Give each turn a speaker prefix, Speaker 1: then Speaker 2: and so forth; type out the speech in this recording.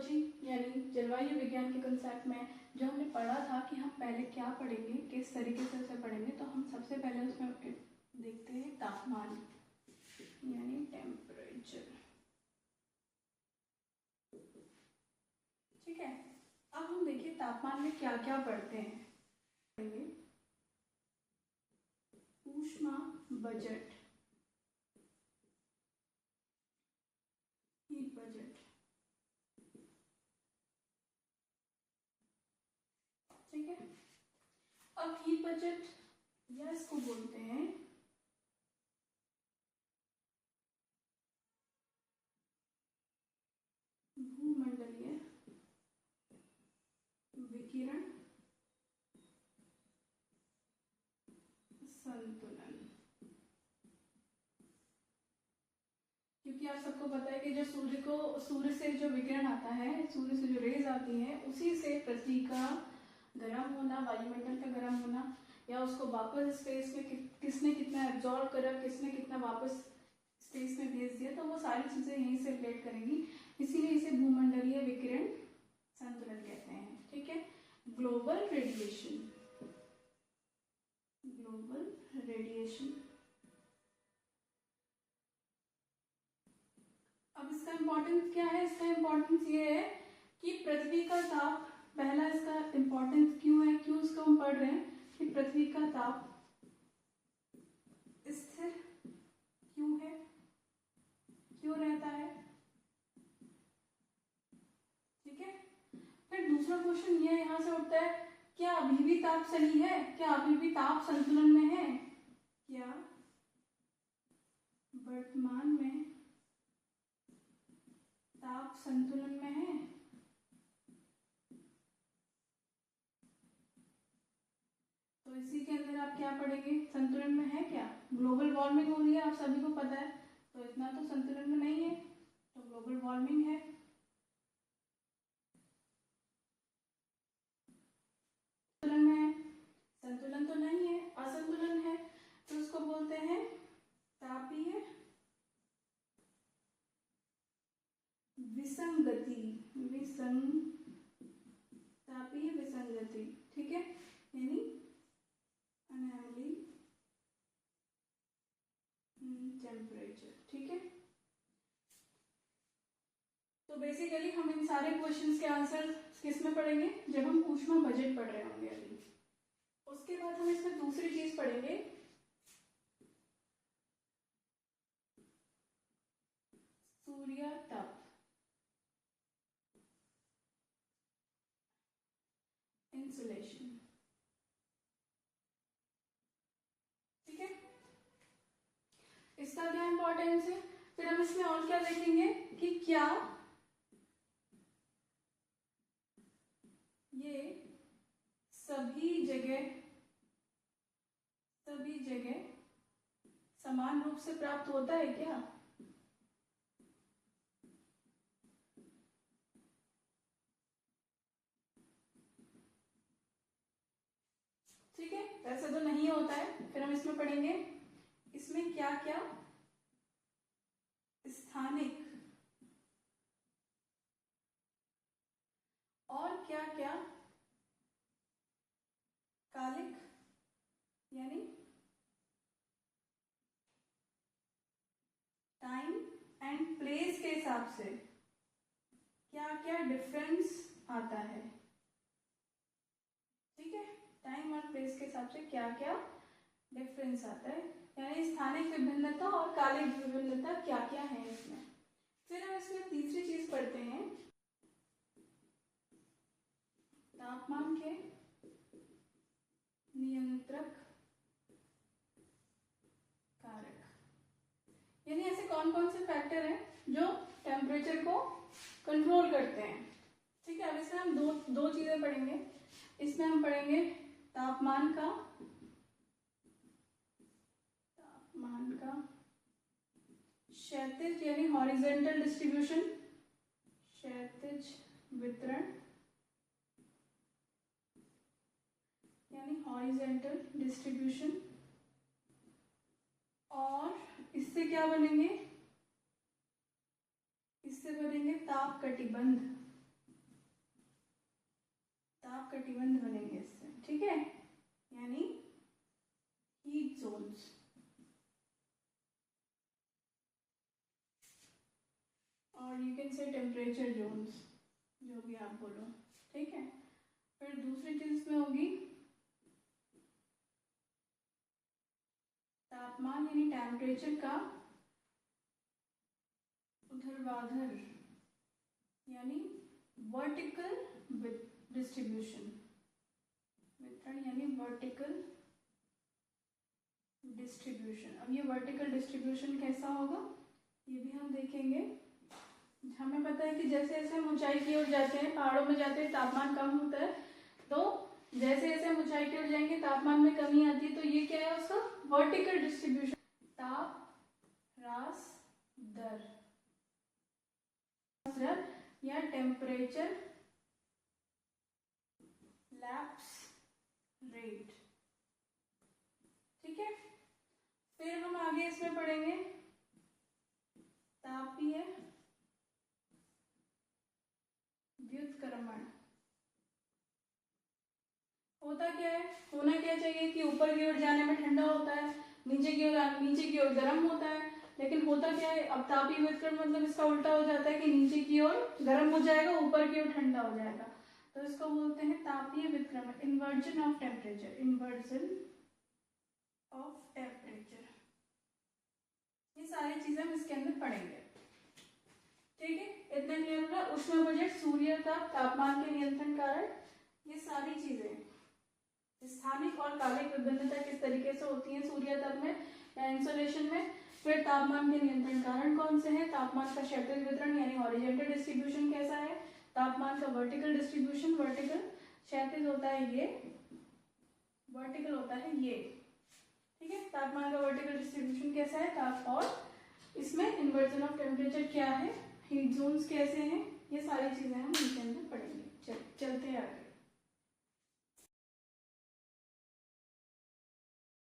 Speaker 1: Climatology यानी जलवायु विज्ञान के कंसेप्ट में जो हमने पढ़ा था कि हम पहले क्या पढ़ेंगे, किस तरीके से उसे पढ़ेंगे, तो हम सबसे पहले उसमें देखते हैं तापमान यानी टेम्परेचर। ठीक है, अब हम देखिए तापमान में क्या क्या पढ़ते हैं। ऊष्मा बजट, हीट बजट। ठीक है, अब हीट बजट या इसको बोलते हैं भूमंडलीय विकिरण संतुलन। क्योंकि आप सबको पता है कि जो सूर्य से जो विकिरण आता है, सूर्य से जो रेज आती है, उसी से पृथ्वी का गर्म होना, वायुमंडल का गर्म होना, या उसको वापस स्पेस में किसने कितना एब्जॉर्ब करा, किसने कितना वापस स्पेस में भेज दिया, तो वो सारी चीजें यहीं से रिलेट करेंगी। इसीलिए इसे भूमंडलीय विकिरण संतुलन कहते हैं। ठीक है, ग्लोबल रेडिएशन, ग्लोबल रेडिएशन। अब इसका इम्पोर्टेंस क्या है? इसका इम्पोर्टेंस ये है कि पृथ्वी का ताप, पहला इसका इम्पोर्टेंस क्यों है, क्यों इसको हम पढ़ रहे हैं कि पृथ्वी का ताप स्थिर क्यों है, क्यों रहता है। ठीक है, फिर दूसरा क्वेश्चन ये यहां से उठता है, क्या अभी भी ताप सही है, क्या अभी भी ताप संतुलन में है, क्या वर्तमान में ताप संतुलन में है। तो इसी के अंदर आप क्या पढ़ेंगे, संतुलन में है क्या। ग्लोबल वार्मिंग हो रही है, आप सभी को पता है, तो इतना तो संतुलन में नहीं है, तो ग्लोबल वार्मिंग है। संतुलन में है, संतुलन तो नहीं है, असंतुलन है, तो उसको बोलते हैं तापीय विसंगति, तापीय विसंगति। ठीक है, यानी अनएवली टेम्परेचर। ठीक है, तो बेसिकली हम इन सारे क्वेश्चंस के आंसर किस में पढ़ेंगे, जब हम ऊष्मा बजट पढ़ रहे होंगे अभी। उसके बाद हम इसमें दूसरी चीज पढ़ेंगे, सूर्य तप, इंसुलेशन। ठीक है, इसका क्या इंपॉर्टेंस है। फिर हम इसमें और क्या देखेंगे कि क्या ये सभी जगह समान रूप से प्राप्त होता है क्या। ठीक है, वैसे तो नहीं होता है। फिर हम इसमें पढ़ेंगे, इसमें क्या क्या स्थानिक और क्या क्या कालिक यानी टाइम एंड प्लेस के हिसाब से क्या क्या डिफरेंस आता है। ठीक है, टाइम और प्लेस के हिसाब से क्या क्या डिफरेंस आता है, यानी स्थानिक विभिन्नता और कालिक विभिन्नता क्या क्या है इसमें। फिर हम इसमें तीसरी चीज पढ़ते हैं, तापमान के नियंत्रक कारक, यानी ऐसे कौन कौन से फैक्टर हैं जो टेम्परेचर को कंट्रोल करते हैं। ठीक है, अब इसमें हम दो चीजें पढ़ेंगे। इसमें हम पढ़ेंगे तापमान का क्षैतिज यानी हॉरिजॉन्टल डिस्ट्रीब्यूशन, क्षैतिज वितरण यानी हॉरिजॉन्टल डिस्ट्रीब्यूशन, और इससे क्या बनेंगे, इससे बनेंगे ताप कटिबंध ताप कटिबंध बनेंगे इससे, ठीक है, यानी हीट जोन्स। और you can say temperature zones, जो भी आप बोलो, ठीक है। फिर दूसरी चीज इसमें होगी तापमान यानी टेम्परेचर का ऊर्ध्वाधर यानी वर्टिकल डिस्ट्रीब्यूशन, वितरण यानी वर्टिकल डिस्ट्रीब्यूशन। अब ये वर्टिकल डिस्ट्रीब्यूशन कैसा होगा ये भी हम देखेंगे। हमें पता है कि जैसे जैसे हम ऊंचाई की ओर जाते हैं, पहाड़ों में जाते हैं, तापमान कम होता है, तो जैसे जैसे हम ऊंचाई की ओर जाएंगे तापमान में कमी आती है। तो ये क्या है उसका वर्टिकल डिस्ट्रीब्यूशन, ताप ह्रास दर या टेम्परेचर लैप्स रेट, ठीक है। फिर हम आगे इसमें पढ़ेंगे तापीय व्युत्क्रमण। होता क्या है, होना क्या चाहिए कि ऊपर की ओर जाने में ठंडा होता है, नीचे की ओर गर्म होता है। लेकिन होता क्या है, अब तापीय व्युत्क्रमण मतलब इसका उल्टा हो जाता है कि नीचे की ओर गर्म हो जाएगा, ऊपर की ओर ठंडा हो जाएगा। तो इसको बोलते हैं तापीय व्युत्क्रमण, inversion of temperature, inversion of temperature. ये सारी चीजें हम इसके अंदर पढ़ेंगे, ठीक है। इतना क्लियर होगा। उष्मा बजट, सूर्य ताप, तापमान के नियंत्रण कारक, ये सारी चीजें, स्थानिक और कालिक विभिन्नता किस तरीके से होती है सूर्य ताप में या इंसोलेशन में। फिर तापमान के नियंत्रण कारण कौन से हैं, तापमान का क्षैतिज वितरण यानी हॉरिजॉन्टल डिस्ट्रीब्यूशन कैसा है, तापमान का वर्टिकल डिस्ट्रीब्यूशन, वर्टिकल क्षैतिज होता है ये, वर्टिकल होता है ये, ठीक है। तापमान का वर्टिकल डिस्ट्रीब्यूशन कैसा है, ताप, और इसमें इन्वर्जन ऑफ टेम्परेचर क्या है, हीट जोन्स कैसे हैं, ये सारी चीजें हम इनके अंदर